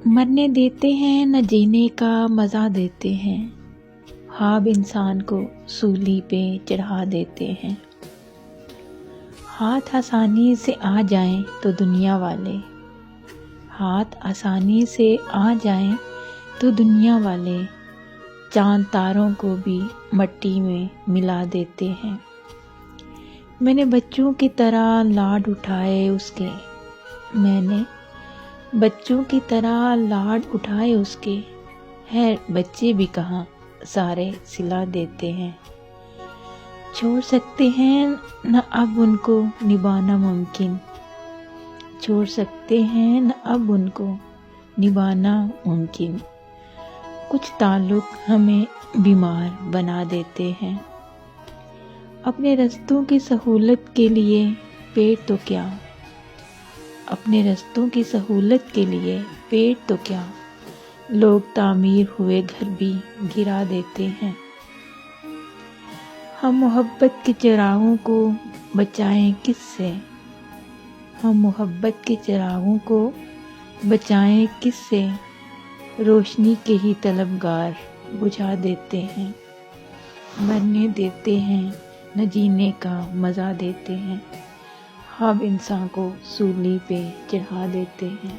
مرنے دیتے ہیں نہ جینے کا مزہ دیتے ہیں، خواب انسان کو سولی پہ چڑھا دیتے ہیں۔ ہاتھ آسانی سے آ جائیں تو دنیا والے، ہاتھ آسانی سے آ جائیں تو دنیا والے چاند تاروں کو بھی مٹی میں ملا دیتے ہیں۔ میں نے بچوں کی طرح لاڈ اٹھائے اس کے، میں نے بچوں کی طرح لاڈ اٹھائے اس کے، ہے بچے بھی کہاں سارے سلا دیتے ہیں۔ چھوڑ سکتے ہیں نہ اب ان کو نبھانا ممکن، چھوڑ سکتے ہیں نہ اب ان کو نبھانا ممکن، کچھ تعلق ہمیں بیمار بنا دیتے ہیں۔ اپنے رستوں کی سہولت کے لیے پیٹ تو کیا، اپنے رستوں کی سہولت کے لیے پیٹ تو کیا، لوگ تعمیر ہوئے گھر بھی گرا دیتے ہیں۔ ہم محبت کے چراغوں کو بچائیں کس سے، ہم محبت کے چراغوں کو بچائیں کس سے، روشنی کے ہی طلبگار بجھا دیتے ہیں۔ مرنے دیتے ہیں نہ جینے کا مزہ دیتے ہیں، خواب انسان کو سولی پہ چڑھا دیتے ہیں۔